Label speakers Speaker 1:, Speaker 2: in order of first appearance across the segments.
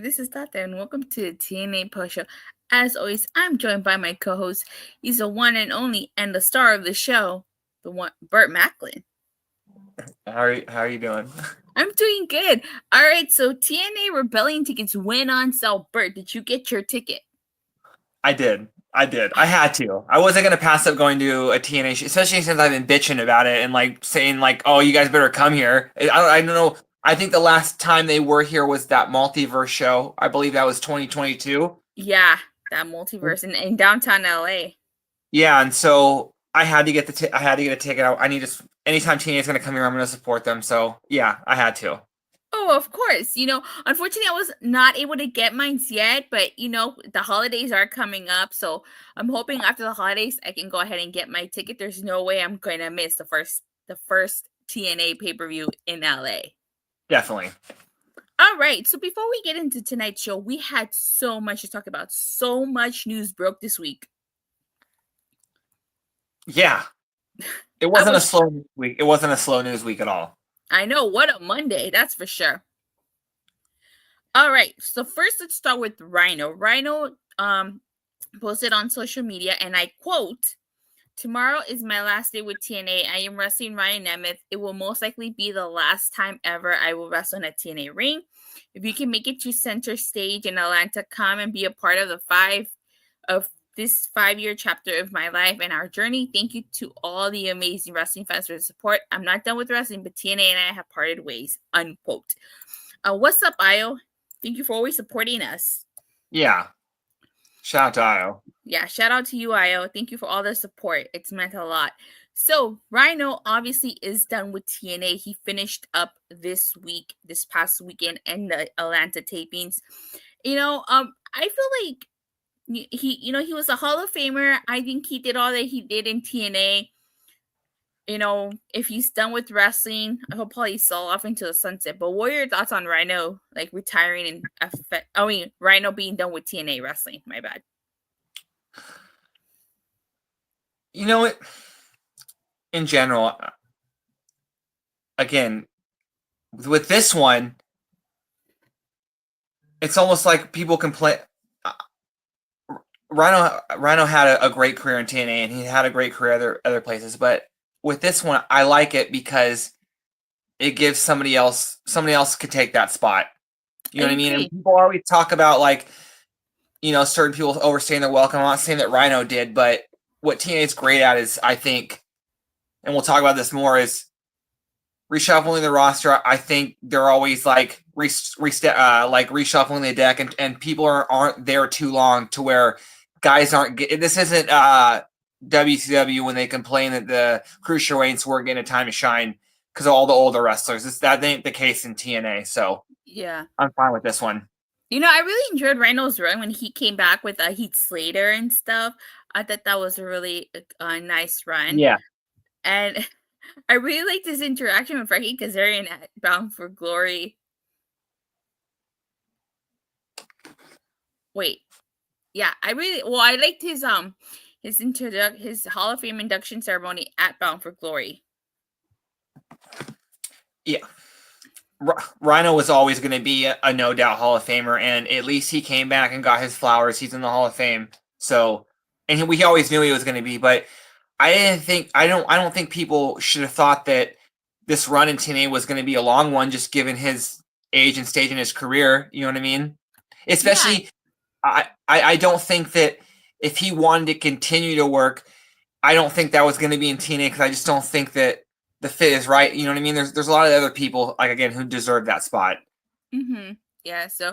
Speaker 1: this is Tata, and welcome to the TNA Post Show. As always, I'm joined by my co-host. He's the one and only, and the star of the show, the one, Burt Macklin.
Speaker 2: How are you doing?
Speaker 1: I'm doing good. All right, so TNA Rebellion tickets went on sale. Burt, did you get your ticket?
Speaker 2: I did. I had to. I wasn't gonna pass up going to a TNA, especially since I've been bitching about it and like saying like, "Oh, you guys better come here." I don't know. I think the last time they were here was that multiverse show. I believe that was 2022.
Speaker 1: Yeah, that multiverse in downtown LA.
Speaker 2: Yeah, and so I had to get I had to get a ticket. I need to. Anytime TNA is gonna come here, I'm gonna support them. So yeah, I had to.
Speaker 1: Oh, of course. Unfortunately, I was not able to get mine yet, but the holidays are coming up, so I'm hoping after the holidays I can go ahead and get my ticket. There's no way I'm going to miss the first TNA pay-per-view in LA.
Speaker 2: Definitely.
Speaker 1: All right. So before we get into tonight's show, we had so much to talk about. So much news broke this week.
Speaker 2: Yeah. It wasn't a slow news week. It wasn't a slow news week at all.
Speaker 1: I know, what a Monday, that's for sure. All right, so first let's start with Rhino. Rhino posted on social media, and I quote, "Tomorrow is my last day with TNA. I am wrestling Ryan Nemeth. It will most likely be the last time ever I will wrestle in a TNA ring. If you can make it to center stage in Atlanta, come and be a part of this 5-year chapter of my life and our journey. Thank you to all the amazing wrestling fans for the support. I'm not done with wrestling, but TNA and I have parted ways," unquote. What's up, Io? Thank you for always supporting us.
Speaker 2: Yeah. Shout out to Io.
Speaker 1: Yeah, shout out to you, Io. Thank you for all the support. It's meant a lot. So Rhino obviously is done with TNA. He finished up this past weekend, and the Atlanta tapings. I feel like he was a Hall of Famer. I think he did all that he did in TNA. If he's done with wrestling, he'll probably sell off into the sunset. But what are your thoughts on Rhino retiring and Rhino being done with TNA wrestling? My bad.
Speaker 2: You know what? In general, again, with this one, it's almost like people complain. Rhino had a great career in TNA, and he had a great career other places. But with this one, I like it because it gives somebody else could take that spot. You know what I mean? And people always talk about certain people overstaying their welcome. I'm not saying that Rhino did, but what TNA is great at is, I think, and we'll talk about this more, is reshuffling the roster. I think they're always reshuffling the deck, and people aren't there too long to where guys aren't. This isn't WCW when they complain that the cruiserweights weren't getting a time to shine because of all the older wrestlers. That ain't the case in TNA. So
Speaker 1: yeah,
Speaker 2: I'm fine with this one.
Speaker 1: I really enjoyed Rhino's run when he came back with Heath Slater and stuff. I thought that was a really nice run.
Speaker 2: Yeah.
Speaker 1: And I really liked his interaction with Frankie Kazarian at Bound for Glory. Wait. Yeah, I liked his Hall of Fame induction ceremony at Bound for Glory.
Speaker 2: Yeah. Rhino was always going to be a no doubt Hall of Famer, and at least he came back and got his flowers. He's in the Hall of Fame. So, and we always knew he was going to be, but I don't think people should have thought that this run in TNA was going to be a long one, just given his age and stage in his career. You know what I mean? Especially, yeah. I don't think that if he wanted to continue to work, I don't think that was going to be in TNA, because I just don't think that the fit is right. You know what I mean? There's a lot of other people, who deserve that spot.
Speaker 1: Mm-hmm. Yeah. So,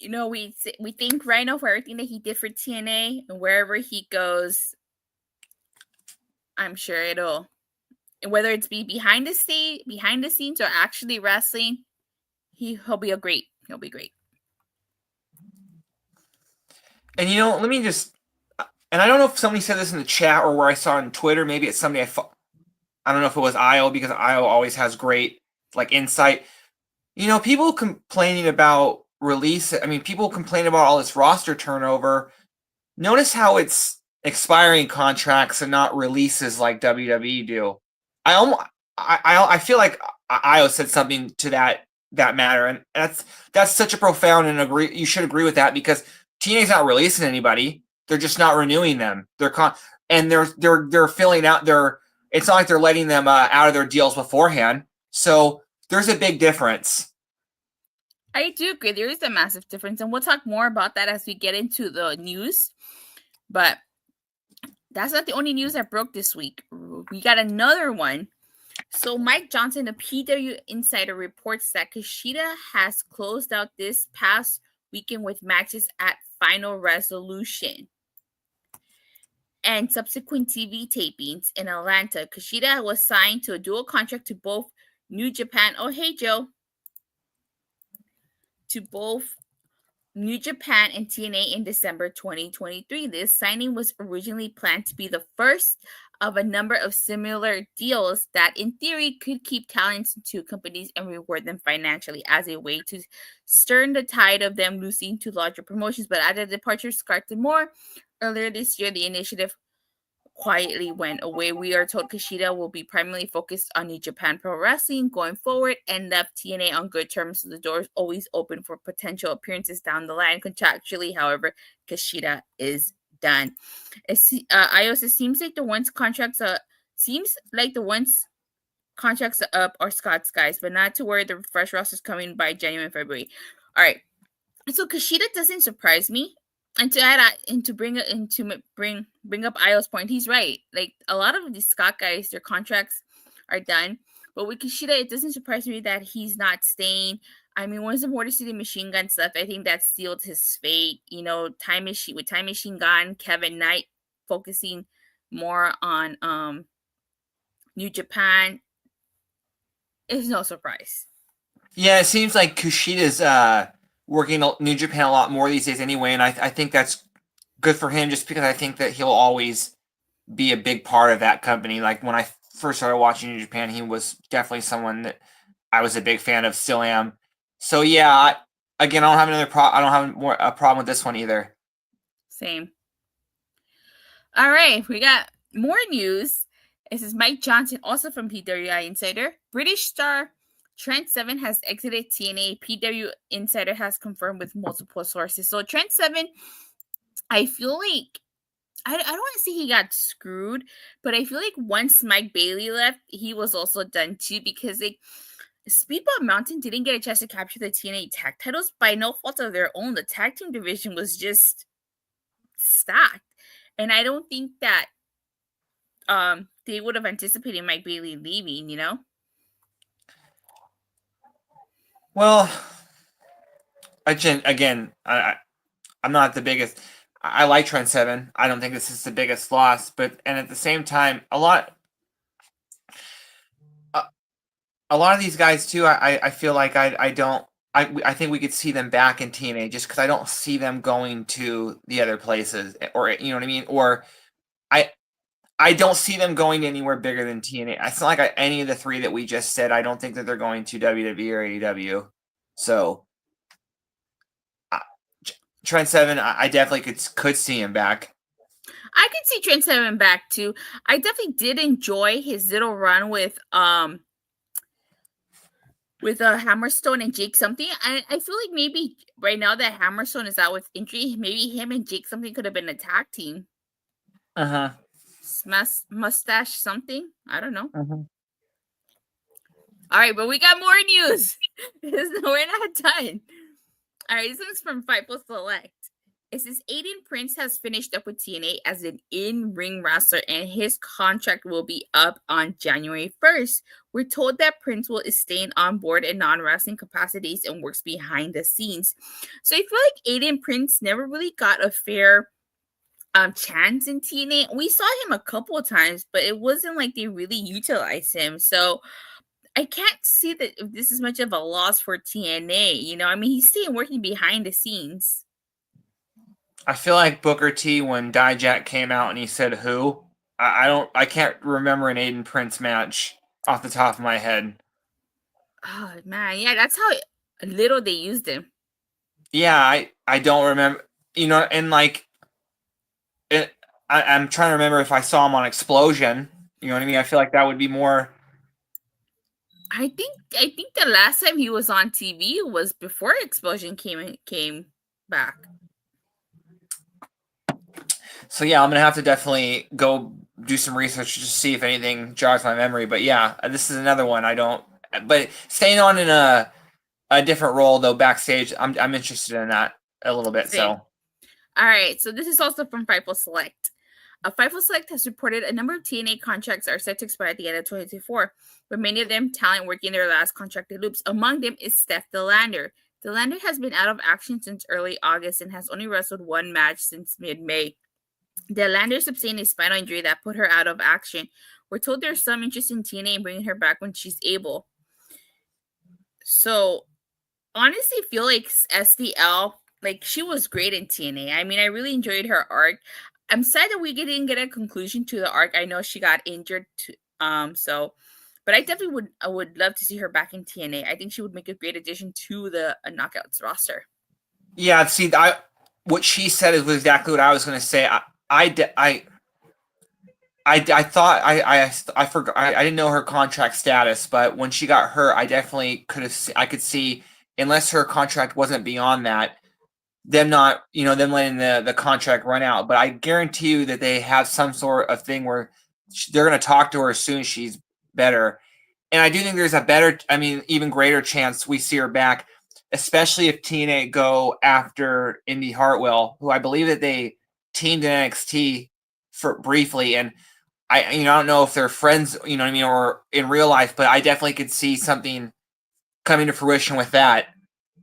Speaker 1: we thank Rhino for everything that he did for TNA, and wherever he goes, I'm sure whether it's be behind the scenes or actually wrestling, he'll be great. He'll be great.
Speaker 2: And let me just, and I don't know if somebody said this in the chat or where I saw on Twitter. Maybe it's somebody I don't know if it was Io, because Io always has great insight. People complaining about release. I mean, people complain about all this roster turnover. Notice how it's expiring contracts and not releases like WWE do. I feel like Io said something to that that matter, and that's such a profound and agree. You should agree with that because TNA's not releasing anybody; they're just not renewing them. And they're filling out their. It's not like they're letting them out of their deals beforehand. So there's a big difference.
Speaker 1: I do agree. There is a massive difference, and we'll talk more about that as we get into the news. But that's not the only news that broke this week. We got another one. So Mike Johnson, the PW Insider, reports that Kushida has closed out this past weekend with matches at Final Resolution and subsequent TV tapings in Atlanta. Kushida was signed to a dual contract to both New Japan. Oh, hey, Joe. To both New Japan and TNA in December 2023. This signing was originally planned to be the first of a number of similar deals that, in theory, could keep talents in two companies and reward them financially as a way to stem the tide of them losing to larger promotions. But after the departure of Scarlett Moore earlier this year, the initiative quietly went away. We are told Kushida will be primarily focused on New Japan Pro Wrestling going forward and left TNA on good terms, so the door is always open for potential appearances down the line. Contractually, however, Kushida is done. It seems like the ones contracts are up are Scott's guys, but not to worry. The fresh roster is coming by January and February. All right. So Kushida doesn't surprise me. And to add and to bring up Io's point, he's right. Like a lot of these Scott guys, their contracts are done. But with Kushida, it doesn't surprise me that he's not staying. I mean, once the Motor City Machine Gun stuff, I think that sealed his fate. You know, Time Machine gone, Kevin Knight focusing more on New Japan is no surprise.
Speaker 2: Yeah, it seems like Kushida's working New Japan a lot more these days anyway, and I think that's good for him just because I think that he'll always be a big part of that company. Like when I first started watching New Japan, he was definitely someone that I was a big fan of, still am. So yeah, again, I don't have a problem with this one either.
Speaker 1: Same. All right, we got more news. This is Mike Johnson, also from PWI Insider. British star Trent Seven has exited TNA. PW Insider has confirmed with multiple sources. So Trent Seven, I feel like I don't want to say he got screwed, but I feel like once Mike Bailey left, he was also done too because like Speedball Mountain didn't get a chance to capture the TNA tag titles by no fault of their own. The tag team division was just stacked. And I don't think that they would have anticipated Mike Bailey leaving, you know?
Speaker 2: Well, again, I'm not the biggest. I like Trent Seven. I don't think this is the biggest loss, but at the same time, a lot of these guys too. I feel like I think we could see them back in TNA just because I don't see them going to the other places, or you know what I mean, or I don't see them going anywhere bigger than TNA. It's not like any of the three that we just said. I don't think that they're going to WWE or AEW. So Trent Seven, I definitely could see him back.
Speaker 1: I could see Trent Seven back too. I definitely did enjoy his little run with Hammerstone and Jake something. I feel like maybe right now that Hammerstone is out with injury, maybe him and Jake something could have been a tag team.
Speaker 2: Uh-huh.
Speaker 1: Mustache something. I don't know.
Speaker 2: Uh-huh.
Speaker 1: All right, but we got more news. We're not done. All right, this one's from Fightful Select. It says Aiden Prince has finished up with TNA as an in-ring wrestler, and his contract will be up on January 1st. We're told that Prince is staying on board in non-wrestling capacities and works behind the scenes. So I feel like Aiden Prince never really got a fair chance in TNA. We saw him a couple of times, but it wasn't like they really utilized him. So I can't see that this is much of a loss for TNA. You know, I mean, he's staying working behind the scenes.
Speaker 2: I feel like Booker T when Dijak came out and he said who. I can't remember an Aiden Prince match off the top of my head.
Speaker 1: Oh man, yeah, that's how little they used him.
Speaker 2: Yeah, I don't remember. You know, and like I'm trying to remember if I saw him on Explosion. You know what I mean? I feel like that would be more.
Speaker 1: I think the last time he was on TV was before Explosion came back.
Speaker 2: So yeah, I'm gonna have to definitely go do some research to see if anything jogs my memory. But yeah, this is another one I don't. But staying on in a different role though backstage, I'm interested in that a little bit.
Speaker 1: Same.
Speaker 2: So
Speaker 1: All right, so this is also from Fightful Select. Fightful Select has reported a number of TNA contracts are set to expire at the end of 2024, with many of them talent working their last contracted loops. Among them is Steph DeLander. DeLander has been out of action since early August and has only wrestled one match since mid-May. DeLander sustained a spinal injury that put her out of action. We're told there's some interest in TNA in bringing her back when she's able. So, honestly, feel like SDL, like she was great in TNA. I mean, I really enjoyed her arc. I'm sad that we didn't get a conclusion to the arc. I know she got injured, but I would love to see her back in TNA. I think she would make a great addition to the Knockouts roster.
Speaker 2: yeah, see, what she said is exactly what I was gonna say. I thought I forgot I didn't know her contract status, but when she got hurt, I definitely I could see, unless her contract wasn't beyond that, them not them letting the contract run out. But I guarantee you that they have some sort of thing where they're going to talk to her as soon as she's better. And I do think there's a better, I mean, even greater chance we see her back, especially if TNA go after Indy Hartwell, who I believe that they teamed in NXT for briefly. And I don't know if they're friends, you know what I mean, or in real life, but I definitely could see something coming to fruition with that.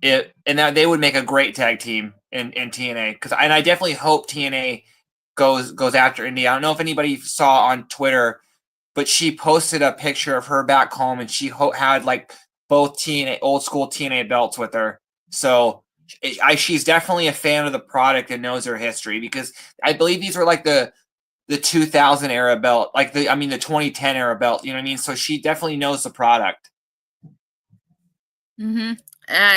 Speaker 2: And that they would make a great tag team in TNA, and I definitely hope TNA goes after Indy. I don't know if anybody saw on Twitter, but she posted a picture of her back home, and she had like both TNA old school TNA belts with her. So she's definitely a fan of the product and knows her history, because I believe these were like the 2000 era belt, like the 2010 era belt. You know what I mean? So she definitely knows the product.
Speaker 1: Mm-hmm.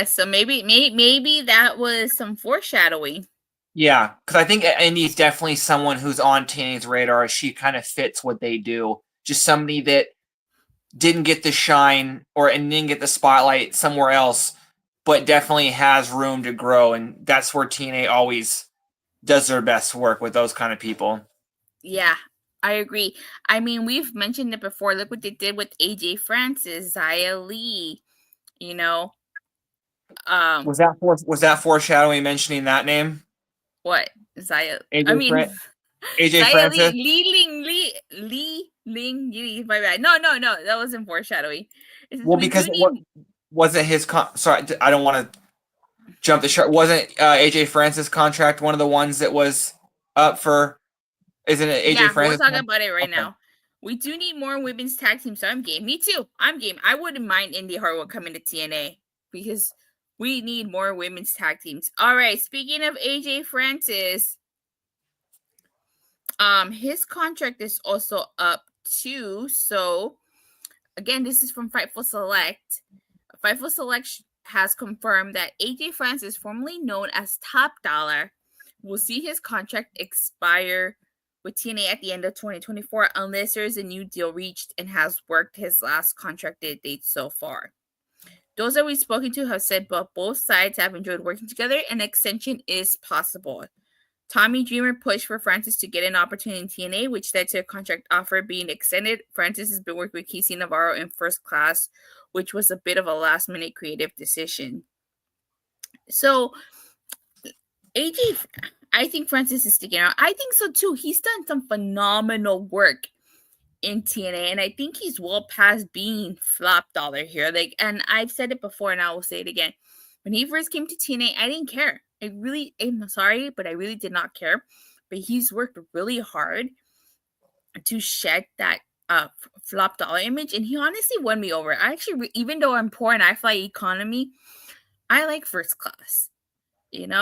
Speaker 1: So maybe that was some foreshadowing.
Speaker 2: Yeah, because I think Indy's definitely someone who's on TNA's radar. She kind of fits what they do. Just somebody that didn't get the shine and didn't get the spotlight somewhere else, but definitely has room to grow. And that's where TNA always does their best work, with those kind of people.
Speaker 1: Yeah, I agree. I mean, we've mentioned it before. Look what they did with AJ Francis, Xia Li. You know,
Speaker 2: Was that foreshadowing mentioning that name?
Speaker 1: what Xia? I
Speaker 2: AJ
Speaker 1: mean,
Speaker 2: AJ
Speaker 1: Xia Li,
Speaker 2: Francis?
Speaker 1: Li Ling Yi. My bad. No, that wasn't foreshadowing.
Speaker 2: Well,
Speaker 1: We do
Speaker 2: because
Speaker 1: need.
Speaker 2: wasn't his sorry, I don't want to jump the shark. Wasn't AJ Francis contract one of the ones that was up for? Isn't it AJ
Speaker 1: Yeah, we'll
Speaker 2: Francis?
Speaker 1: talk about it right
Speaker 2: Okay.
Speaker 1: now. We do need more women's tag teams, so I'm game. Me too. I'm game. I wouldn't mind Indy Hartwell coming to TNA because we need more women's tag teams. All right. Speaking of AJ Francis, his contract is also up too. So again, this is from Fightful Select. Fightful Select has confirmed that AJ Francis, formerly known as Top Dollar, will see his contract expire with TNA at the end of 2024 unless there is a new deal reached and has worked his last contracted date so far. Those that we've spoken to have said both sides have enjoyed working together and extension is possible. Tommy Dreamer pushed for Francis to get an opportunity in TNA, which led to a contract offer being extended. Francis has been working with Casey Navarro in First Class, which was a bit of a last-minute creative decision. So, AJ, I think Francis is sticking out. I think so too. He's done some phenomenal work in TNA, and I think he's well past being flop dollar here. And I've said it before, and I will say it again. When he first came to TNA, I didn't care. I'm sorry, but I really did not care. But he's worked really hard to shed that flop dollar image, and he honestly won me over. I actually, even though I'm poor and I fly economy, I like First Class. And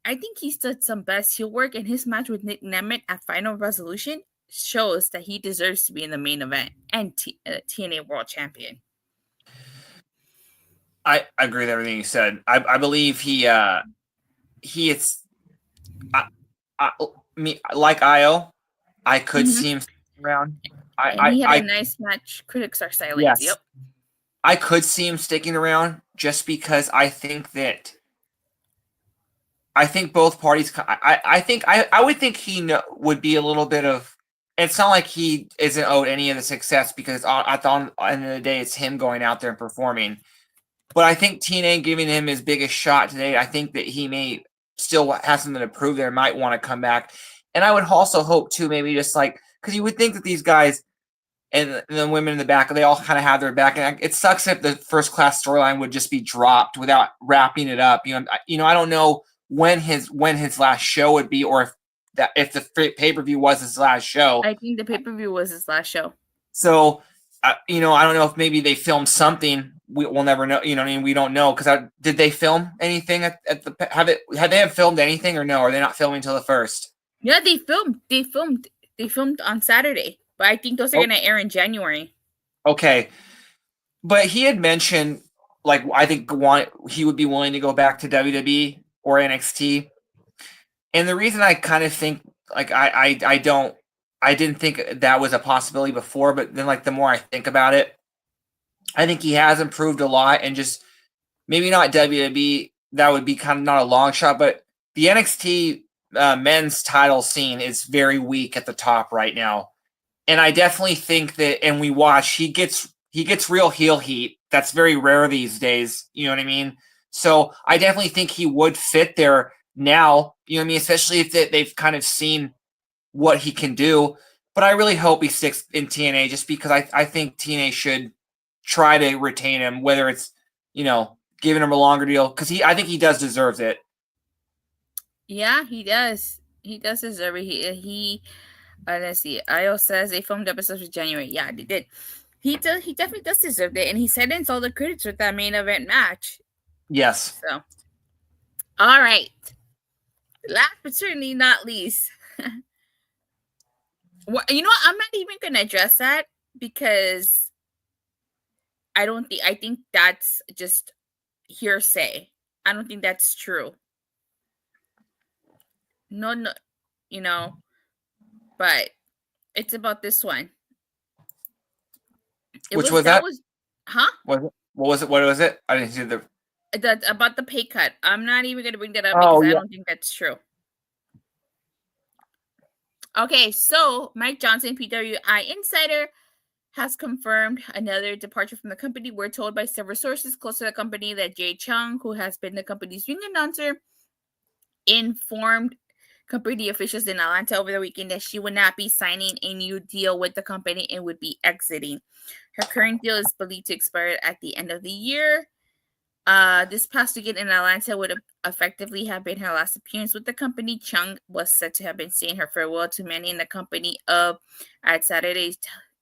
Speaker 1: I think he's done some best heel work, and his match with Nick Nemeth at Final Resolution shows that he deserves to be in the main event and TNA World Champion.
Speaker 2: I agree with everything you said. I believe he is. Me like Io, I could see him around.
Speaker 1: And he had a
Speaker 2: I
Speaker 1: nice match. Critics are silent.
Speaker 2: yes,
Speaker 1: Yep.
Speaker 2: I could see him sticking around just because I think both parties. I think I would think he would be a little bit of. It's not like he isn't owed any of the success because at the end of the day, it's him going out there and performing. But I think TNA giving him his biggest shot today, I think that he may still have something to prove there, might want to come back. And I would also hope, too, maybe just like, because you would think that these guys and the women in the back, they all kind of have their back. And it sucks if the first class storyline would just be dropped without wrapping it up. I don't know when his last show would be, or if the pay-per-view was his last show.
Speaker 1: I think the pay-per-view was his last show.
Speaker 2: So, I don't know if maybe they filmed something. We'll never know. We don't know because did they film anything at the have they filmed anything or no? Are they not filming until the first?
Speaker 1: Yeah, they filmed on Saturday, but I think those are gonna air in January.
Speaker 2: Okay, but he had mentioned like I think he would be willing to go back to WWE or NXT, and the reason I kind of think like I didn't think that was a possibility before, but then like the more I think about it, I think he has improved a lot, and just maybe not WWE. That would be kind of not a long shot, but the NXT men's title scene is very weak at the top right now, and I definitely think that. And we watch he gets real heel heat. That's very rare these days. You know what I mean? So I definitely think he would fit there now. You know what I mean? Especially if they've kind of seen what he can do. But I really hope he sticks in TNA just because I think TNA should try to retain him, whether it's, giving him a longer deal, because I think he does deserve it.
Speaker 1: Yeah, he does. He does deserve it. He let's see. Io says they filmed episodes for January. Yeah, they did. He definitely does deserve it, and he silenced all the critics with that main event match.
Speaker 2: Yes.
Speaker 1: So, all right. Last but certainly not least. Well, you know what? I'm not even gonna address that because I think that's just hearsay. I don't think that's true. No, but it's about this one.
Speaker 2: Which was that?
Speaker 1: Huh?
Speaker 2: What was it? What was it? I didn't see
Speaker 1: about the pay cut. I'm not even gonna bring that up because I don't think that's true. Okay, so Mike Johnson, PWI Insider, has confirmed another departure from the company. We're told by several sources close to the company that Jay Chung, who has been the company's ring announcer, informed company officials in Atlanta over the weekend that she would not be signing a new deal with the company and would be exiting. Her current deal is believed to expire at the end of the year. This past weekend in Atlanta would effectively have been her last appearance with the company. Chung was said to have been saying her farewell to many in the company at Saturday's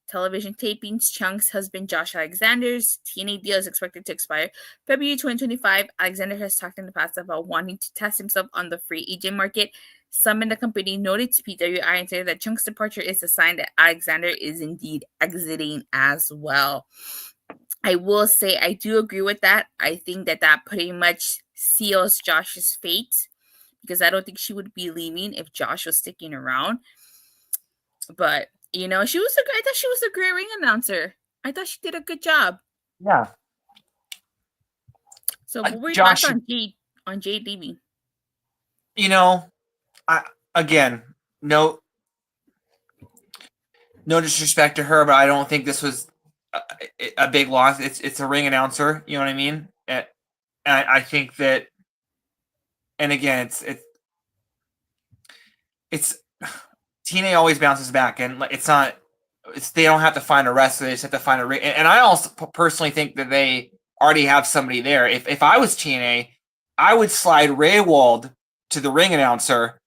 Speaker 1: television tapings. Chung's husband, Josh Alexander's TNA deal is expected to expire February 2025. Alexander has talked in the past about wanting to test himself on the free agent market. Some in the company noted to PWI and said that Chung's departure is a sign that Alexander is indeed exiting as well. I will say I do agree with that. I think that pretty much seals Josh's fate because I don't think she would be leaving if Josh was sticking around. But I thought she was a great ring announcer. I thought she did a good job.
Speaker 2: Yeah.
Speaker 1: So what were your thoughts on Jade leaving?
Speaker 2: Again, no disrespect to her, but I don't think this was a big loss. It's a ring announcer. You know what I mean? And I think that, and again, it's TNA always bounces back, and they don't have to find a wrestler; they just have to find a ring. And I also personally think that they already have somebody there. If I was TNA, I would slide Raywald to the ring announcer,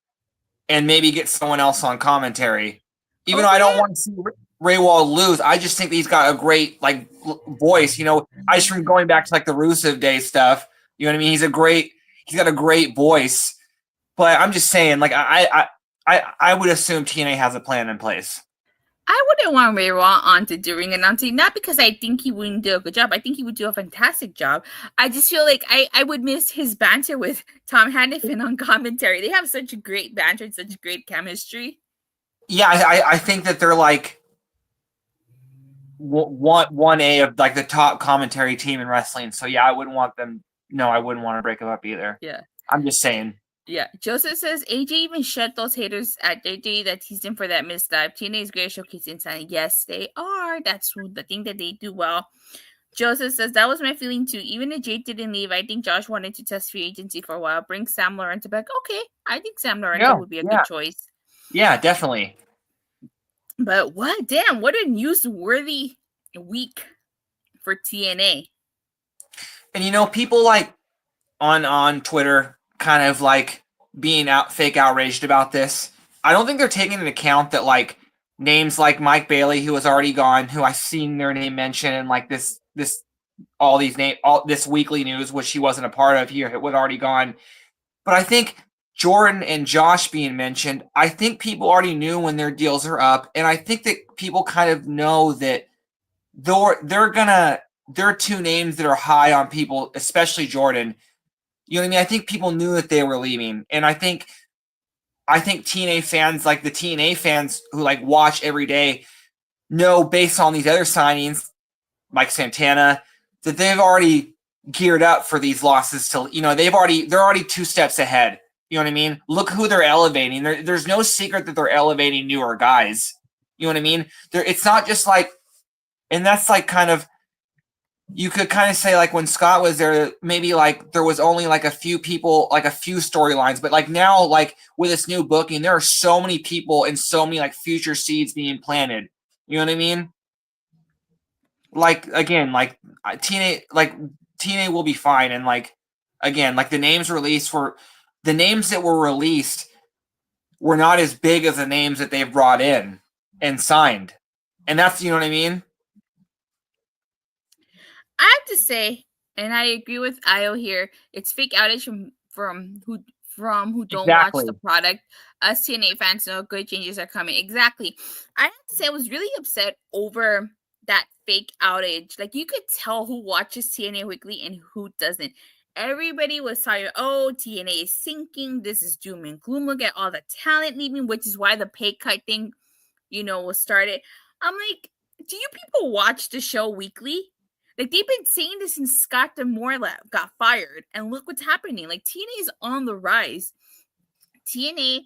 Speaker 2: and maybe get someone else on commentary. Even though I don't want to see Raywald lose, I just think he's got a great voice. I just from going back to the Rusev Day stuff. You know what I mean? He's got a great voice. But I'm just saying, I would assume TNA has a plan in place.
Speaker 1: I wouldn't want Raywald on to do ring announcing, not because I think he wouldn't do a good job. I think he would do a fantastic job. I just feel like I would miss his banter with Tom Hannifin on commentary. They have such a great banter and such great chemistry.
Speaker 2: Yeah, I think that they're one A of like the top commentary team in wrestling. So yeah, I wouldn't want them. No, I wouldn't want to break them up either.
Speaker 1: Yeah.
Speaker 2: I'm just saying.
Speaker 1: Yeah. Joseph says AJ even shut those haters at AJ that teased him for that misstep. TNA's great showcase inside. Yes, they are. That's the thing that they do well. Joseph says that was my feeling too. Even if Jake didn't leave, I think Josh wanted to test free agency for a while. Bring Sam Lorento back. Okay, I think Sam Lorento would be a good choice.
Speaker 2: Yeah, definitely.
Speaker 1: But what? Damn, what a newsworthy week for TNA.
Speaker 2: And you know, people like on Twitter kind of like being fake outraged about this. I don't think they're taking into account that like names like Mike Bailey, who was already gone, who I've seen their name mentioned in like this all this weekly news, which he wasn't a part of here, it was already gone. But I think Jordan and Josh being mentioned, I think people already knew when their deals are up, and I think that people kind of know that they're two names that are high on people, especially Jordan. You know what I mean? I think people knew that they were leaving, and I think TNA fans, like the TNA fans who like watch every day, know based on these other signings, like Santana, that they've already geared up for these losses. To they're already 2 steps ahead. You know what I mean? Look who they're elevating. There's no secret that they're elevating newer guys. You know what I mean? It's not just like, and that's like kind of, you could kind of say like when Scott was there, maybe like there was only like a few people, like a few storylines, but like now, like with this new booking, there are so many people and so many like future seeds being planted. You know what I mean? Like again, like TNA will be fine, and like again, like the names that were released were not as big as the names that they've brought in and signed, and that's, you know what I mean?
Speaker 1: I have to say, and I agree with Io here, it's fake outage from who don't watch the product. Us TNA fans know good changes are coming. Exactly. I have to say I was really upset over that fake outage. Like you could tell who watches TNA weekly and who doesn't. Everybody was talking, oh, TNA is sinking. This is doom and gloom. Look at all the talent leaving, which is why the pay cut thing, was started. I'm like, do you people watch the show weekly? Like they've been saying this since Scott D'Amore got fired, and look what's happening. Like TNA is on the rise. TNA,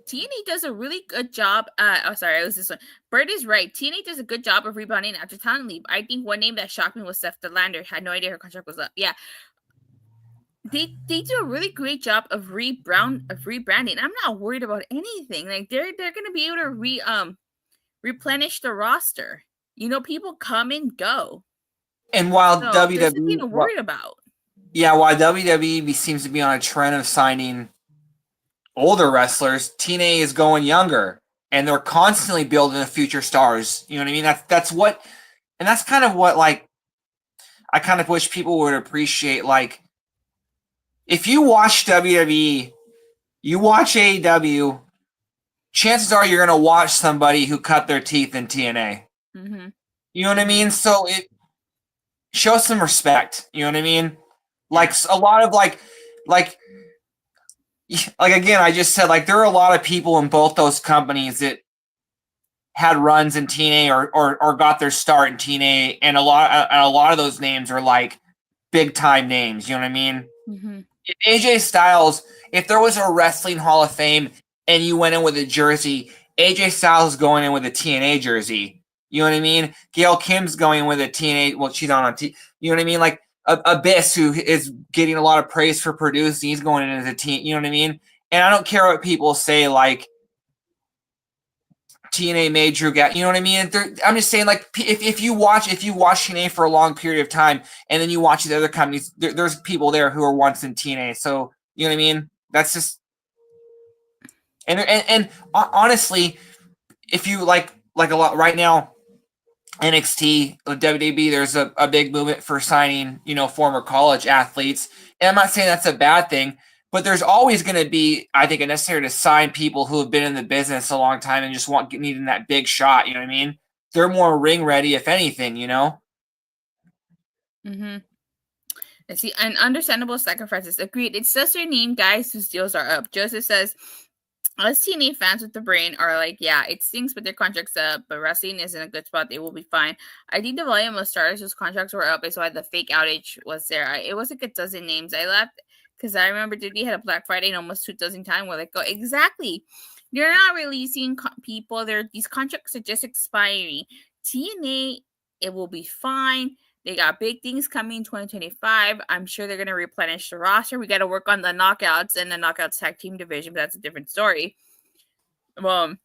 Speaker 1: TNA does a really good job. It was this one. Bird is right. TNA does a good job of rebounding after talent leave. I think one name that shocked me was Steph DeLander. Had no idea her contract was up. Yeah, they do a really great job of rebranding. I'm not worried about anything. Like they're gonna be able to replenish the roster. People come and go.
Speaker 2: And while
Speaker 1: So
Speaker 2: WWE,
Speaker 1: there's nothing to worry about.
Speaker 2: Yeah, while WWE seems to be on a trend of signing older wrestlers, TNA is going younger, and they're constantly building the future stars. You know what I mean? That's kind of what like I kind of wish people would appreciate. Like, if you watch WWE, you watch AEW, chances are you're going to watch somebody who cut their teeth in TNA.
Speaker 1: Mm-hmm.
Speaker 2: You know what I mean? So it shows some respect. You know what I mean? Like a lot of like again, I just said like there are a lot of people in both those companies that had runs in TNA or got their start in TNA, and a lot of those names are like big time names. You know what I mean?
Speaker 1: Mm-hmm.
Speaker 2: AJ Styles, if there was a wrestling Hall of Fame and you went in with a jersey, AJ Styles is going in with a TNA jersey. You know what I mean? Gail Kim's going with a TNA. Well, she's on you know what I mean? Like Abyss, who is getting a lot of praise for producing, he's going in as a team. You know what I mean? And I don't care what people say, like TNA made Drew Gat. You know what I mean? I'm just saying, like, if you watch TNA for a long period of time, and then you watch the other companies, there's people there who were once in TNA. So you know what I mean? That's just and honestly, if you like a lot right now, NXT, WWE, there's a big movement for signing, former college athletes. And I'm not saying that's a bad thing, but there's always going to be, I think, a necessary to sign people who have been in the business a long time and just needing that big shot. You know what I mean? They're more ring ready, if anything.
Speaker 1: Mm-hmm. Let's see, and understandable sacrifices. Agreed. It's just your name, guys whose deals are up. Joseph says, us TNA fans with the brain are like, yeah, it stinks, but their contract's up, but wrestling is in a good spot. They will be fine. I think the volume of stars whose contracts were up is why the fake outage was there. It was like a dozen names. I left because I remember Disney had a Black Friday and almost 2 dozen times. We're like, oh, exactly. They're not releasing people. These contracts are just expiring. TNA, it will be fine. They got big things coming in 2025. I'm sure they're going to replenish the roster. We got to work on the knockouts and the knockouts tag team division, but that's a different story. I'm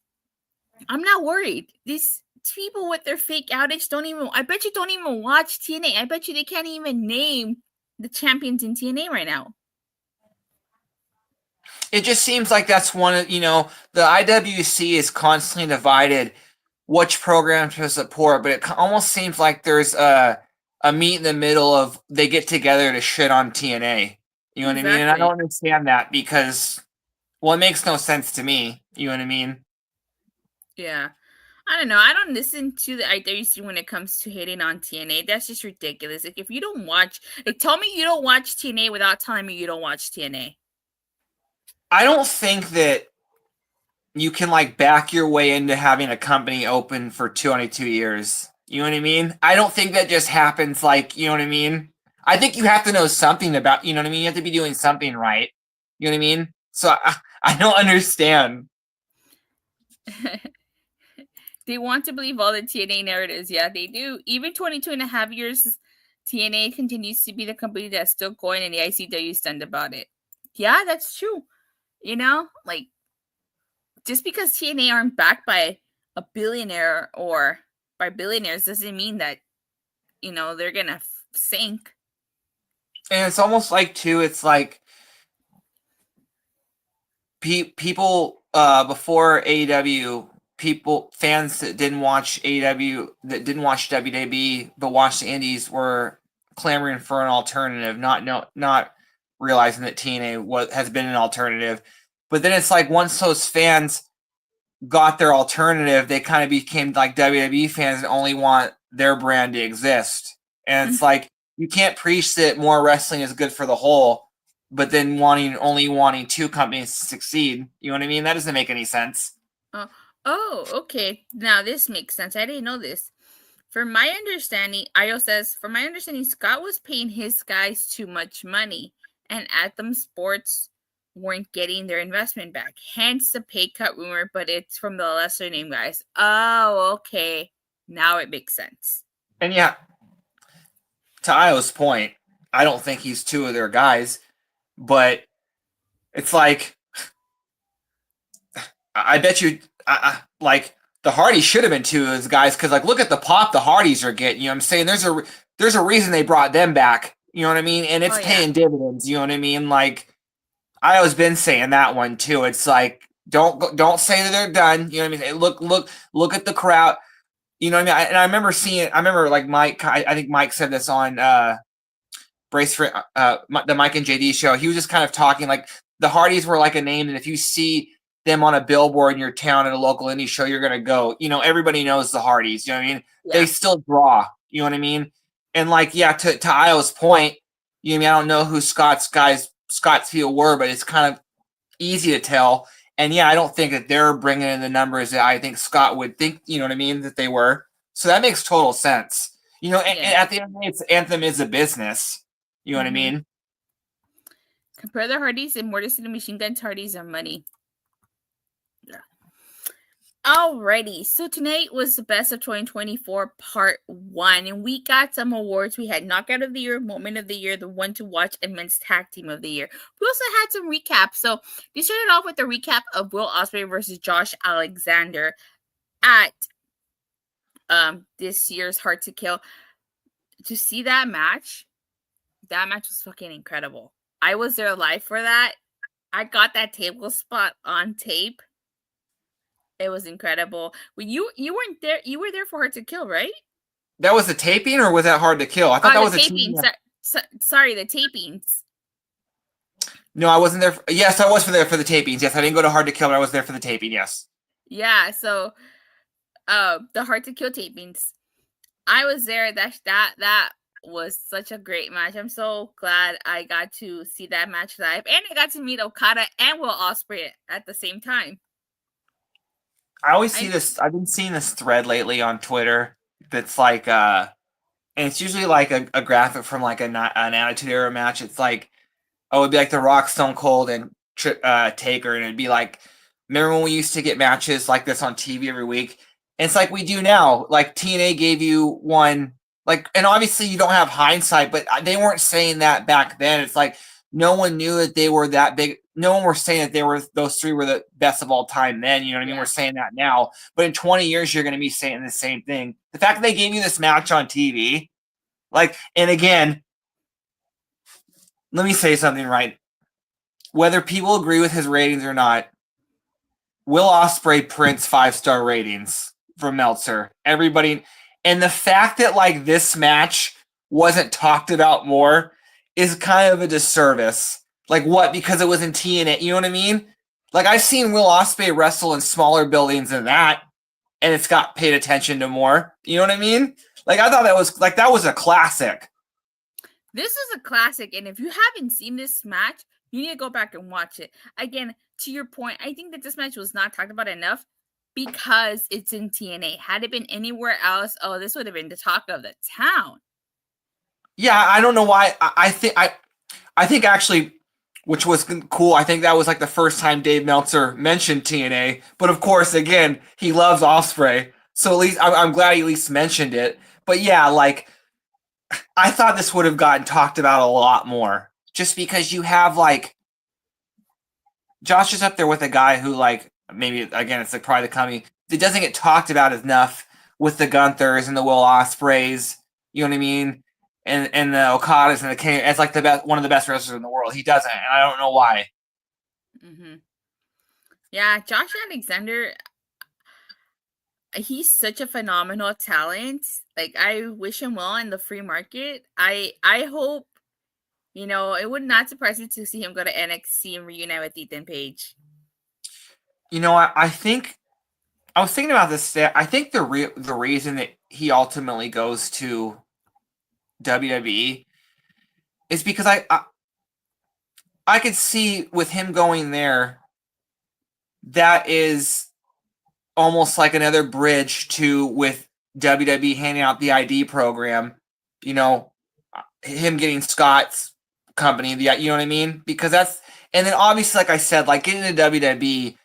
Speaker 1: not worried. These people with their fake outage I bet you don't even watch TNA. I bet you they can't even name the champions in TNA right now.
Speaker 2: It just seems like that's one of, the IWC is constantly divided which program to support, but it almost seems like there's a meet in the middle of they get together to shit on TNA. You know what I mean? And I don't understand that because, well, it makes no sense to me. You know what I mean?
Speaker 1: Yeah. I don't know. I don't listen to the IWC when it comes to hating on TNA. That's just ridiculous. Like, if you don't watch, tell me you don't watch TNA without telling me you don't watch TNA.
Speaker 2: I don't think that you can back your way into having a company open for 22 years. You know what I mean? I don't think that just happens you know what I mean? I think you have to know something about, you know what I mean? You have to be doing something right. You know what I mean? So I don't understand.
Speaker 1: They want to believe all the TNA narratives. Yeah, they do. Even 22 and a half years, TNA continues to be the company that's still going, and the ICW stunned about it. Yeah, that's true. Just because TNA aren't backed by a billionaire or by billionaires doesn't mean that, they're going to sink.
Speaker 2: And it's almost too, it's people before AEW, fans that didn't watch AEW, that didn't watch WWE but watched the indies were clamoring for an alternative, not realizing that TNA has been an alternative. But then it's once those fans got their alternative, they kind of became WWE fans and only want their brand to exist. And it's you can't preach that more wrestling is good for the whole, but then only wanting two companies to succeed. You know what I mean? That doesn't make any sense.
Speaker 1: Okay. Now this makes sense. I didn't know this. From my understanding, Io says, from my understanding, Scott was paying his guys too much money, and Anthem Sports weren't getting their investment back. Hence the pay cut rumor, but it's from the lesser name guys. Oh, okay. Now it makes sense.
Speaker 2: And yeah, to Io's point, I don't think he's two of their guys, but it's I bet you, the Hardys should have been two of those guys because, look at the pop the Hardys are getting. You know what I'm saying? There's a reason they brought them back. You know what I mean? And it's paying dividends. You know what I mean? I always been saying that one too. It's don't say that they're done. You know what I mean? Look at the crowd. You know what I mean? I remember seeing. I remember Mike. I think Mike said this on Brace for the Mike and JD show. He was just kind of talking the Hardys were like a name, and if you see them on a billboard in your town at a local indie show, you're gonna go. You know, everybody knows the Hardys. You know what I mean? Yeah. They still draw. You know what I mean? And to Io's point, you know what I mean? I don't know who Scottsfield were, but it's kind of easy to tell. And yeah, I don't think that they're bringing in the numbers that I think Scott would think. You know what I mean? That they were. So that makes total sense. You know, and at the end of the day, Anthem is a business. You know what I mean?
Speaker 1: Compare the Hardys and Mortis to the Machine Guns. Hardys are money. Yeah. Alrighty, so tonight was the best of 2024 part 1, and we got some awards. We had Knockout of the Year, Moment of the Year, the One to Watch, and Men's Tag Team of the Year. We also had some recaps. So we started off with a recap of Will Ospreay versus Josh Alexander at this year's Hard to Kill. To see that match was fucking incredible. I was there live for that. I got that table spot on tape. It was incredible. Well, you weren't there. You were there for Hard to Kill, right?
Speaker 2: That was the taping, or was that Hard to Kill? I thought that was
Speaker 1: the taping. Sorry, the tapings.
Speaker 2: No, I wasn't there. Yes, I was there for the tapings. Yes, I didn't go to Hard to Kill, but I was there for the taping. Yes.
Speaker 1: Yeah. So, the Hard to Kill tapings. I was there. That was such a great match. I'm so glad I got to see that match live, and I got to meet Okada and Will Ospreay at the same time.
Speaker 2: I always see this. I've been seeing this thread lately on Twitter that's like, and it's usually like a graphic from like an Attitude Era match. It's like, oh, it'd be like The Rock, Stone Cold, and Taker, and it'd be like, remember when we used to get matches like this on TV every week? And it's like we do now. Like TNA gave you one, like, and obviously you don't have hindsight, but they weren't saying that back then. It's like no one knew that they were that big. No one was saying that they were those three were the best of all time then. You know what I mean?
Speaker 1: Yeah.
Speaker 2: We're saying that now, but in 20 years you're going to be saying the same thing. The fact that they gave you this match on TV, like, and again, let me say something right. Whether people agree with his ratings or not, Will Ospreay prints 5-star ratings from Meltzer. Everybody, and the fact that like this match wasn't talked about more is kind of a disservice. Like what? Because it was in TNA. You know what I mean? Like I've seen Will Ospreay wrestle in smaller buildings than that, and it's got paid attention to more. You know what I mean? Like I thought that was a classic.
Speaker 1: This is a classic, and if you haven't seen this match, you need to go back and watch it. Again, to your point, I think that this match was not talked about enough because it's in TNA. Had it been anywhere else, oh, this would have been the talk of the town.
Speaker 2: Yeah, I don't know why. I think actually, which was cool. I think that was like the first time Dave Meltzer mentioned TNA. But of course, again, he loves Ospreay, so at least I'm glad he at least mentioned it. But yeah, like I thought this would have gotten talked about a lot more, just because you have like Josh is up there with a guy who like maybe again it's like probably the company that doesn't get talked about enough with the Gunthers and the Will Ospreays. You know what I mean? And the Okadas and the King as like the best, one of the best wrestlers in the world. He doesn't, and I don't know why.
Speaker 1: Mm-hmm. Yeah, Josh Alexander, he's such a phenomenal talent. Like I wish him well in the free market. I hope, it would not surprise me to see him go to NXT and reunite with Ethan Page.
Speaker 2: You know, I think I was thinking about this. I think the reason that he ultimately goes to WWE is because I could see with him going there, that is almost like another bridge to with WWE handing out the ID program, you know, him getting Scott's company, you know what I mean? Because that's, and then obviously, like I said, like getting into WWE,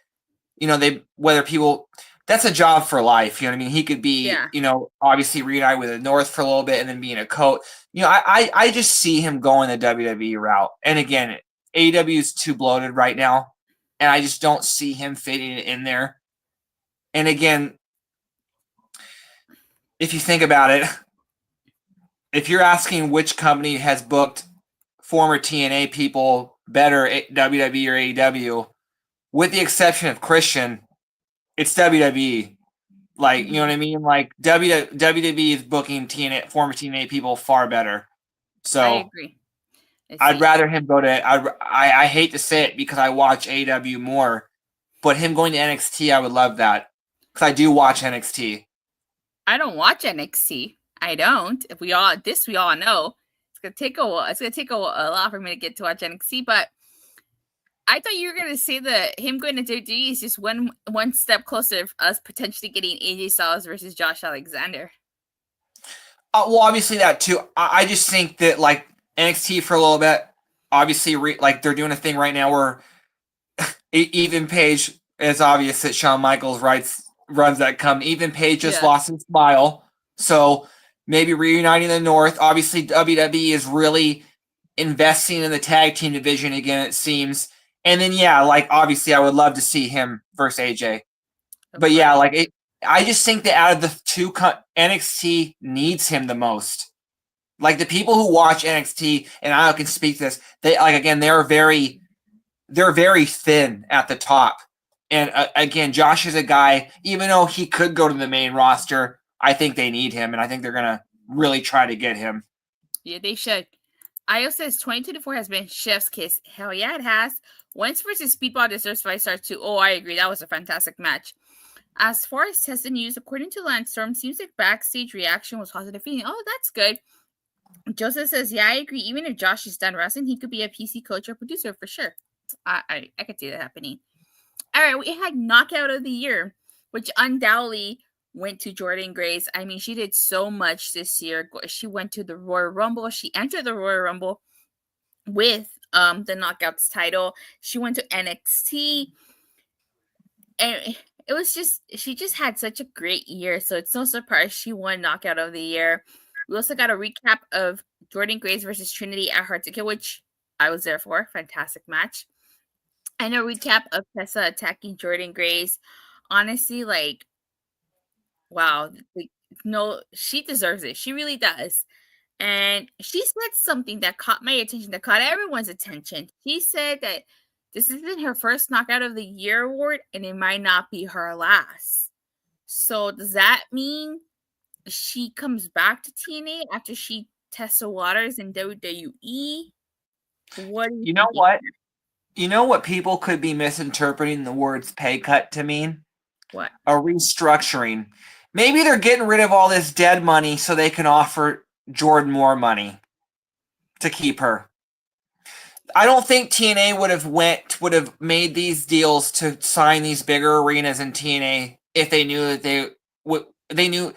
Speaker 2: that's a job for life, you know what I mean? He could be, obviously reunite with the North for a little bit and then being a coach. I just see him going the WWE route. And again, AEW is too bloated right now, and I just don't see him fitting in there. And again, if you think about it, if you're asking which company has booked former TNA people better, WWE or AEW, with the exception of Christian, it's WWE. Like, you know what I mean? Like WWE is booking former TNA people far better. So
Speaker 1: I agree.
Speaker 2: I'd rather him go to. I hate to say it because I watch AEW more, but him going to NXT, I would love that because I do watch NXT.
Speaker 1: I don't watch NXT. I don't. If we all know. It's gonna take a while. It's gonna take a lot for me to get to watch NXT, but I thought you were gonna say that him going to WWE is just one step closer of us potentially getting AJ Styles versus Josh Alexander.
Speaker 2: Well, obviously that too. I just think that like NXT for a little bit, obviously like they're doing a thing right now where Ethan Page, it's obvious that Shawn Michaels runs that company. Ethan Page just lost his smile, so maybe reuniting the North. Obviously, WWE is really investing in the tag team division again, it seems. And then like obviously, I would love to see him versus AJ. But yeah, like I just think that out of the two, NXT needs him the most. Like the people who watch NXT, and I can speak to this, they like again they're very thin at the top. And again, Josh is a guy, even though he could go to the main roster, I think they need him, and I think they're gonna really try to get him.
Speaker 1: Yeah, they should. IO says 2024 has been chef's kiss. Hell yeah, it has. Wentz versus Speedball deserves 5 stars too. Oh, I agree. That was a fantastic match. As far as tested news, according to Lance Storm, seems like backstage reaction was positive feeling. Oh, that's good. Joseph says, "Yeah, I agree. Even if Josh is done wrestling, he could be a PC coach or producer for sure. I could see that happening." All right, we had knockout of the year, which undoubtedly went to Jordan Grace. I mean, she did so much this year. She went to the Royal Rumble. She entered the Royal Rumble with the knockouts title. She went to NXT, and it was just she just had such a great year. So it's no surprise she won knockout of the year. We also got a recap of Jordan Grace versus Trinity at Hard to Kill, which I was there for. Fantastic match. And a recap of Tessa attacking Jordan Grace. Honestly, like, wow, like, no, she deserves it. She really does. And she said something that caught my attention, that caught everyone's attention. She said that this isn't her first knockout of the year award, and it might not be her last. So does that mean she comes back to TNA after she tests the waters in WWE? What are you
Speaker 2: You know
Speaker 1: thinking?
Speaker 2: what? You know what people could be misinterpreting the words pay cut to mean?
Speaker 1: What?
Speaker 2: A restructuring. Maybe they're getting rid of all this dead money so they can offer Jordan more money to keep her. I don't think TNA would have made these deals to sign these bigger arenas in TNA if they knew that they knew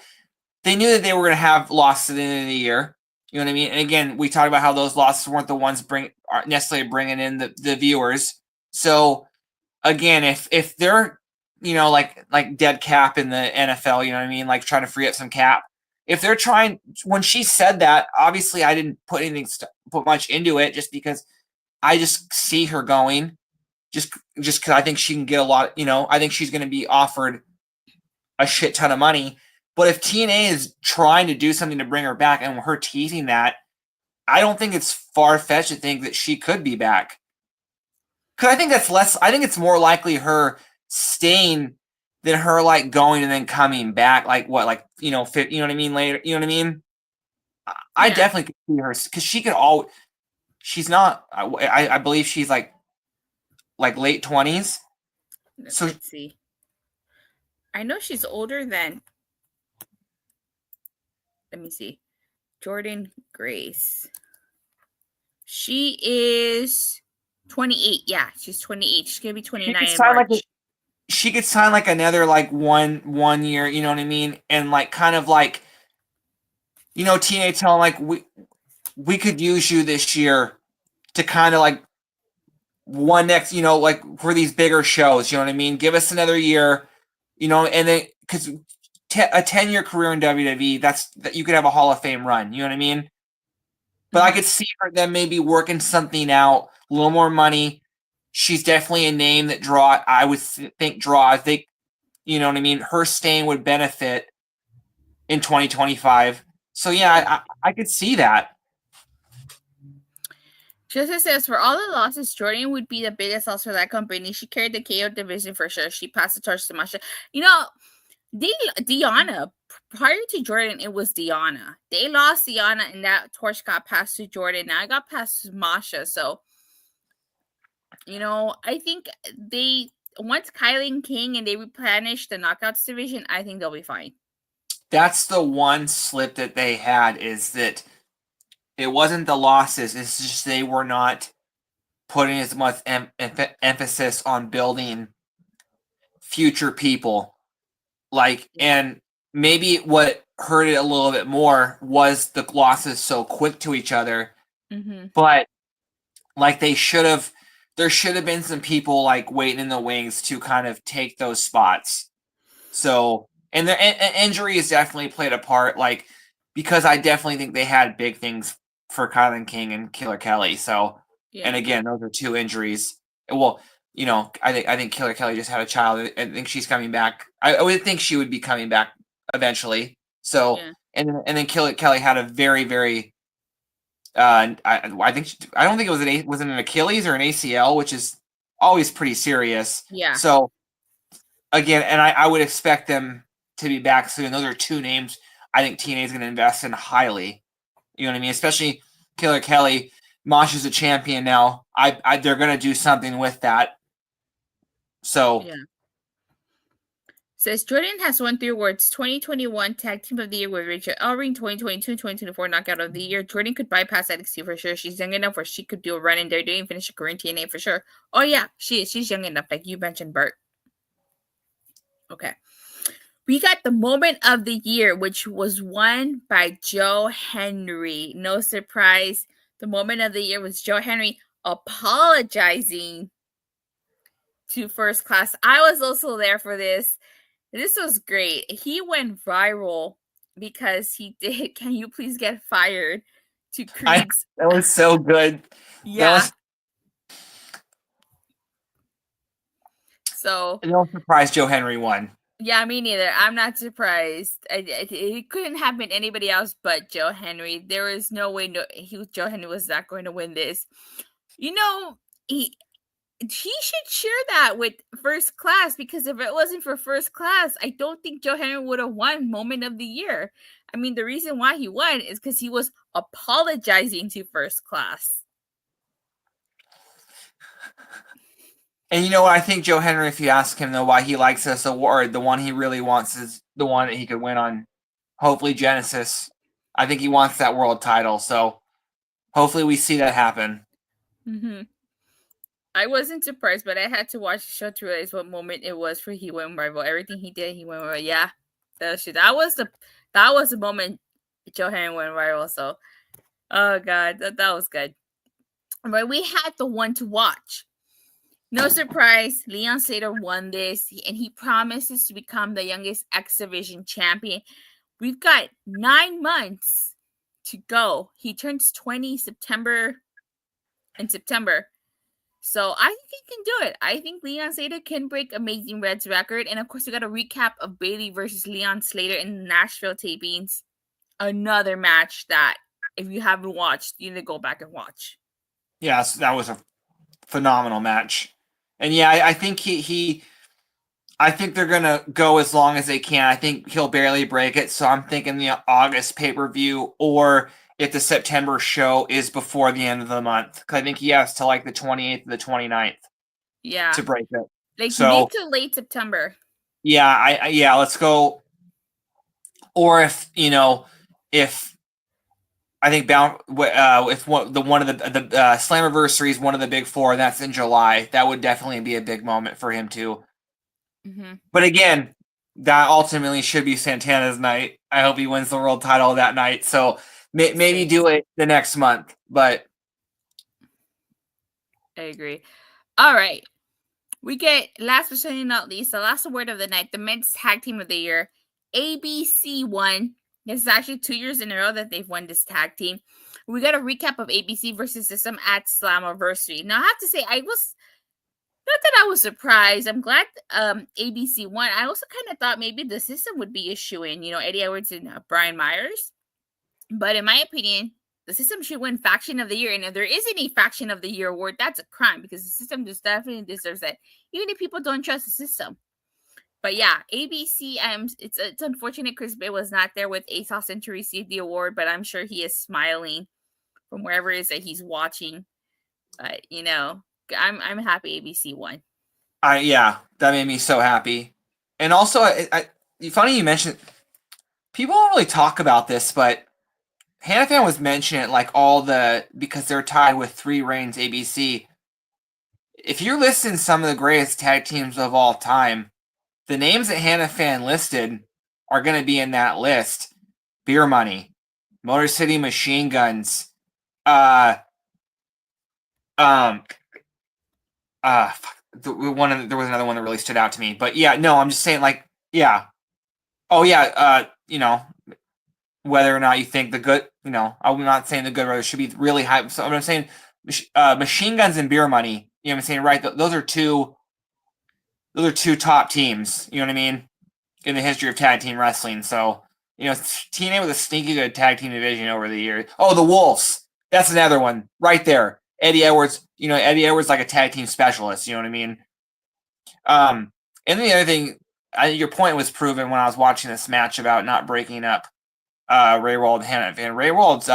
Speaker 2: that they were going to have losses at the end of the year. You know what I mean? And again, we talked about how those losses weren't the ones aren't necessarily bringing in the viewers. So again, if they're like dead cap in the NFL, you know what I mean, like trying to free up some cap. If they're trying, when she said that, obviously I didn't put much into it, just because I just see her going, just because I think she can get a lot. I think she's going to be offered a shit ton of money. But if TNA is trying to do something to bring her back, and her teasing that, I don't think it's far fetched to think that she could be back. Because I think that's less. I think it's more likely her staying than her like going and then coming back. Like what? Like you know what I mean? Later, you know what I mean? I
Speaker 1: Yeah.
Speaker 2: definitely could see her because she could all. She's not. I believe she's like late 20s. So
Speaker 1: Let's see. I know she's older than. Let me see. Jordan Grace. She is 28. Yeah, she's 28. She's gonna be
Speaker 2: she
Speaker 1: 29
Speaker 2: could
Speaker 1: in
Speaker 2: sign
Speaker 1: March.
Speaker 2: another like one year. You know what I mean? And like kind of like TNA telling like we could use you this year to kind of like one next, like for these bigger shows, you know what I mean? Give us another year, and then because a 10-year career in WWE, that you could have a Hall of Fame run, you know what I mean? But I could see her then maybe working something out, a little more money. She's definitely a name that I would think draw. I think, you know what I mean? Her staying would benefit in 2025. So yeah, I could see that.
Speaker 1: Jessica says, for all the losses, Jordan would be the biggest loss for that company. She carried the KO division for sure. She passed the torch to Masha. Deanna, prior to Jordan, it was Deanna. They lost Deanna, and that torch got passed to Jordan. Now I got passed to Masha. So, I think once Kylie King and they replenish the knockouts division, I think they'll be fine.
Speaker 2: That's the one slip that they had, is that it wasn't the losses. It's just they were not putting as much emphasis on building future people. And maybe what hurt it a little bit more was the losses so quick to each other.
Speaker 1: Mm-hmm.
Speaker 2: But like there should have been some people like waiting in the wings to kind of take those spots. So, and the injury has definitely played a part, like, because I definitely think they had big things for Kylan King and Killer Kelly. So, and again, those are two injuries. Well, I think Killer Kelly just had a child. I think she's coming back. I would think she would be coming back eventually. So, and then Killer Kelly had a very, very, I think I don't think it was an Achilles or an ACL, which is always pretty serious.
Speaker 1: Yeah.
Speaker 2: So again, and I would expect them to be back soon. Those are two names I think TNA is going to invest in highly. You know what I mean? Especially Killer Kelly. Mosh is a champion now. They're going to do something with that. So
Speaker 1: Says Jordan has won 3 awards: 2021 Tag Team of the Year with Rachel Elring, 2022 and 2024 Knockout of the Year. Jordan could bypass NXT for sure. She's young enough where she could do a run in WWE and finish a career in TNA for sure. Oh yeah, she is. She's young enough, like you mentioned, Bert. Okay. We got the moment of the year, which was won by Joe Henry. No surprise. The moment of the year was Joe Henry apologizing to First Class. I was also there for this. This was great. He went viral because he did "Can You Please Get Fired" to Creed's.
Speaker 2: That was so good.
Speaker 1: Yeah. So
Speaker 2: No surprise Joe Henry won.
Speaker 1: yeah, me neither. I'm not surprised. It couldn't have been anybody else but Joe Henry. There was no way Joe Henry was not going to win this. You know, he should share that with First Class, because if it wasn't for First Class, I don't think Joe Henry would have won Moment of the Year. I mean, the reason why he won is because he was apologizing to First Class.
Speaker 2: And you know what? I think Joe Henry, if you ask him though why he likes this award, the one he really wants is the one that he could win on, hopefully Genesis. I think he wants that world title, so hopefully we see that happen.
Speaker 1: Mm-hmm. I wasn't surprised, but I had to watch the show to realize what moment it was for he went rival. Everything he did, he went rival. Yeah, that was the moment Joe Henry went viral. So, oh god, that was good. But we had the one to watch. No surprise, Leon Slater won this, and he promises to become the youngest X Division champion. We've got 9 months to go. He turns 20 in September. So I think he can do it. I think Leon Slater can break Amazing Red's record. And of course, we got a recap of Bayley versus Leon Slater in the Nashville tapings. Another match that, if you haven't watched, you need to go back and watch.
Speaker 2: Yes, that was a phenomenal match. And yeah, I think I think they're gonna go as long as they can. I think he'll barely break it. So I'm thinking the August pay-per-view, or if the September show is before the end of the month. Because I think he has to like the 28th or the 29th.
Speaker 1: Yeah.
Speaker 2: To break it.
Speaker 1: Like mid to late September.
Speaker 2: Yeah, yeah, let's go. Or if I think if one of the Slammiversary is one of the big four, that's in July. That would definitely be a big moment for him too.
Speaker 1: Mm-hmm.
Speaker 2: But again, that ultimately should be Santana's night. I hope he wins the world title that night. So maybe do it the next month. But
Speaker 1: I agree. All right, we get, last but certainly not least, the last award of the night, the Men's Tag Team of the Year. ABC won. This is actually 2 years in a row that they've won this tag team. We got a recap of ABC versus System at Slammiversary. Now, I have to say, not that I was surprised. I'm glad ABC won. I also kind of thought maybe the System would be a shoo-in, Eddie Edwards and Brian Myers. But in my opinion, the System should win Faction of the Year. And if there is any Faction of the Year award, that's a crime, because the System just definitely deserves that, even if people don't trust the System. But yeah, ABC, it's unfortunate Chris Bay was not there with ASOS to receive the award, but I'm sure he is smiling from wherever it is that he's watching. But, I'm happy ABC won.
Speaker 2: Yeah, that made me so happy. And also, funny you mentioned, people don't really talk about this, but Hannafan was mentioning it because they're tied with 3 reigns ABC. If you're listing some of the greatest tag teams of all time, the names that Hannafan listed are going to be in that list. Beer Money, Motor City Machine Guns, there was another one that really stood out to me. But yeah, no, I'm just saying, oh yeah, whether or not you think the good, I'm not saying the Good Brothers should be really high. So I'm saying Machine Guns and Beer Money, I'm saying, right, those are two top teams, you know what I mean, in the history of tag team wrestling. So, TNA was a sneaky good tag team division over the years. Oh, the Wolves. That's another one right there. Eddie Edwards, Eddie Edwards like a tag team specialist, you know what I mean? And then the other thing, your point was proven when I was watching this match about not breaking up Ray Wald and Hannah. And Ray Wald's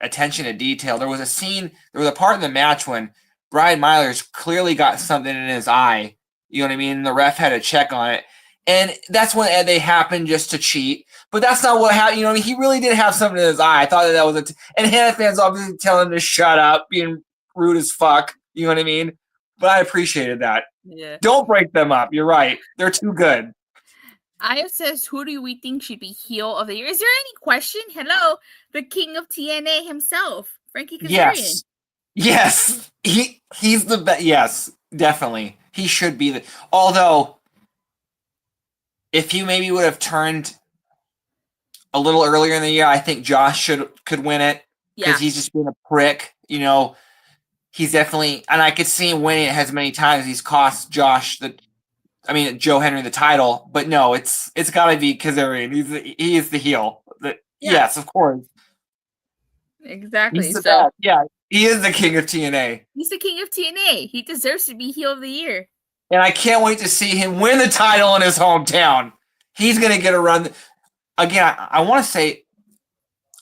Speaker 2: attention to detail. There was a part in the match when Brian Myers clearly got something in his eye. You know what I mean? The ref had to check on it. And that's when they happened just to cheat. But that's not what happened. You know, I mean, he really did have something in his eye. I thought that was and Hannah fans obviously telling him to shut up, being rude as fuck. You know what I mean? But I appreciated that.
Speaker 1: Yeah.
Speaker 2: Don't break them up. You're right. They're too good.
Speaker 1: Io says, who do we think should be heel of the year? Is there any question? Hello, the king of TNA himself, Frankie Kazarian.
Speaker 2: Yes. He's the best. Yes, definitely. He should be the. Although, if he maybe would have turned a little earlier in the year, I think Josh could win it because he's just been a prick. You know, he's definitely, and I could see him winning it as many times. He's cost Josh Joe Henry the title, but no, it's got to be Kazarian. He is the heel. Yes, of course.
Speaker 1: Exactly.
Speaker 2: He's the best. Yeah, he is the king of TNA.
Speaker 1: He's the king of TNA. He deserves to be heel of the year.
Speaker 2: And I can't wait to see him win the title in his hometown. He's going to get a run. Again, I want to say,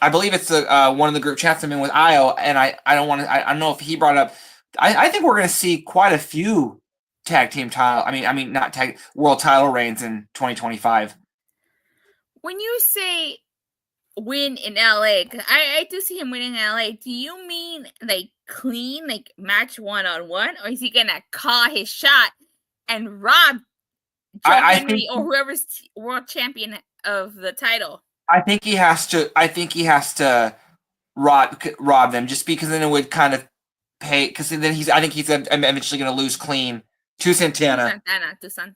Speaker 2: I believe it's one of the group chats I'm in with Io, and I don't know if he brought it up. I think we're going to see quite a few tag team title. I mean, not tag world title reigns in 2025.
Speaker 1: When you say win in LA, I do see him winning in LA. Do you mean like clean, like match 1-on-1, or is he gonna call his shot and rob Joe Henry or whoever's world champion of the title?
Speaker 2: I think he has to rob them, just because then it would kind of pay. Because then I think he's eventually going to lose clean to Santana.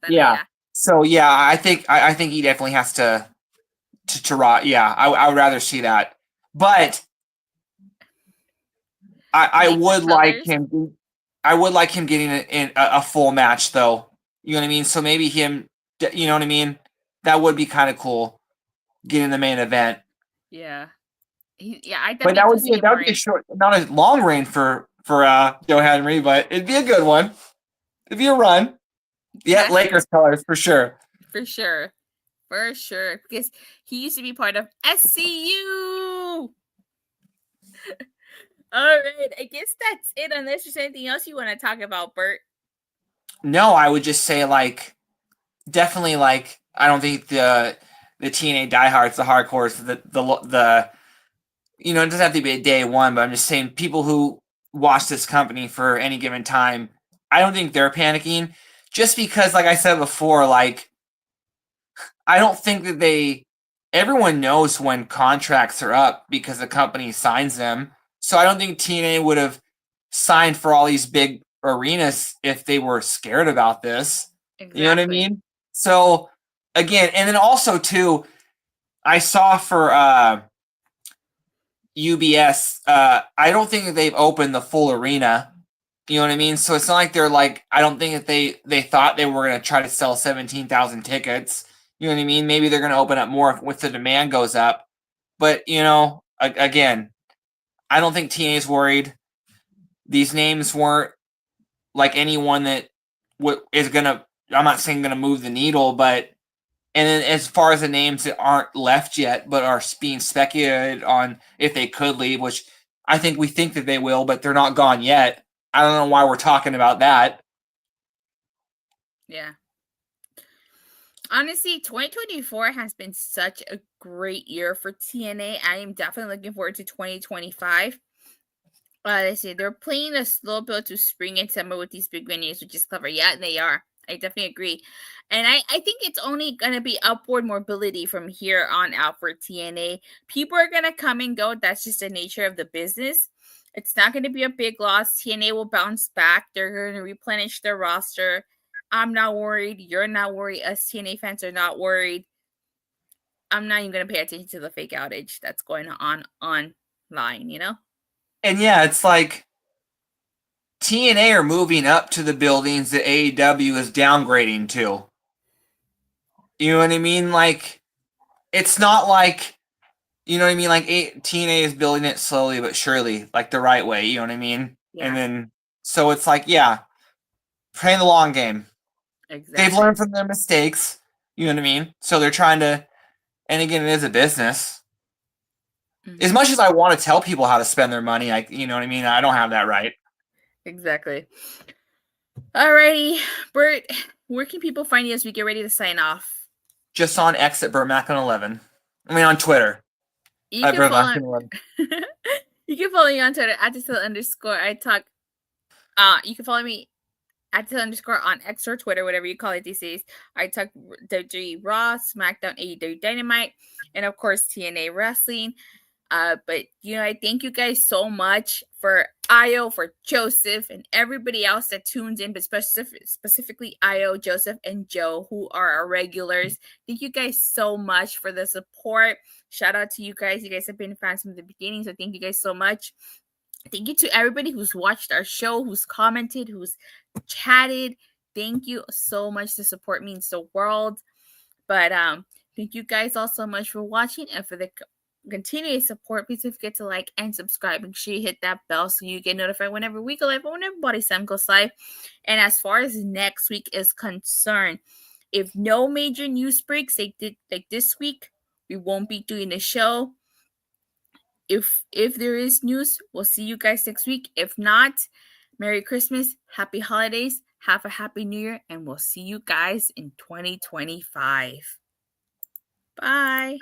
Speaker 2: Yeah. So yeah, I think he definitely has to rob. Yeah, I would rather see that, but I would like him. I would like him getting in a full match, though. You know what I mean? So maybe him. You know what I mean? That would be kind of cool. Getting the main event.
Speaker 1: Yeah.
Speaker 2: But that would be a short, not a long reign for Joe Henry, but it'd be a good one. It'd be a run. Yeah, Lakers colors for sure.
Speaker 1: For sure. Because he used to be part of SCU. All right. I guess that's it. Unless there's anything else you want to talk about, Bert.
Speaker 2: No, I would just say definitely I don't think the TNA diehards, the hardcores, the it doesn't have to be a day one, but I'm just saying people who watch this company for any given time, I don't think they're panicking, just because, like I said before, I don't think that everyone knows when contracts are up because the company signs them. So I don't think TNA would have signed for all these big arenas if they were scared about this. Exactly. You know what I mean? So again, and then also too, I saw for UBS, I don't think that they've opened the full arena. You know what I mean? So it's not like they're I don't think that they thought they were going to try to sell 17,000 tickets. You know what I mean? Maybe they're going to open up more if the demand goes up. But, again, I don't think TNA is worried. These names weren't like anyone that is going to, I'm not saying going to move the needle, but, and then as far as the names that aren't left yet, but are being speculated on if they could leave, which I think we think that they will, but they're not gone yet. I don't know why we're talking about that.
Speaker 1: Yeah. Honestly, 2024 has been such a great year for TNA. I am definitely looking forward to 2025. They say they're playing a slow build to spring and summer with these big venues, which is clever. Yeah, they are. I definitely agree. And I think it's only going to be upward mobility from here on out for TNA. People are going to come and go. That's just the nature of the business. It's not going to be a big loss. TNA will bounce back. They're going to replenish their roster. I'm not worried. You're not worried. Us TNA fans are not worried. I'm not even going to pay attention to the fake outage that's going on online,
Speaker 2: And yeah, it's like TNA are moving up to the buildings that AEW is downgrading to. You know what I mean? It's not like, you know what I mean? TNA is building it slowly but surely, the right way. You know what I mean? Yeah. And then, so it's playing the long game. Exactly. They've learned from their mistakes. You know what I mean? So they're trying to, and again, it is a business. Mm-hmm. As much as I want to tell people how to spend their money, you know what I mean? I don't have that right.
Speaker 1: Exactly. Alrighty, Bert. Where can people find you as we get ready to sign off?
Speaker 2: Just on X at Burmac11. I mean, on Twitter.
Speaker 1: You
Speaker 2: At
Speaker 1: can follow
Speaker 2: Burmac11.
Speaker 1: you can follow me on Twitter at @underscore I talk. You can follow me at @_ on X or Twitter, whatever you call it these days. I talk WWE Raw, SmackDown, AEW Dynamite, and of course TNA Wrestling. But I thank you guys so much for Io, for Joseph, and everybody else that tunes in, but specifically Io, Joseph, and Joe, who are our regulars. Thank you guys so much for the support. Shout out to you guys. You guys have been fans from the beginning, so thank you guys so much. Thank you to everybody who's watched our show, who's commented, who's chatted. Thank you so much. The support means the world. But thank you guys all so much for watching and for the continuous support. Please don't forget to like and subscribe. Make sure you hit that bell so you get notified whenever we go live or whenever Body Sam goes live. And as far as next week is concerned, if no major news breaks like this week, we won't be doing the show. If there is news, we'll see you guys next week. If not, Merry Christmas, Happy Holidays, have a Happy New Year, and we'll see you guys in 2025. Bye.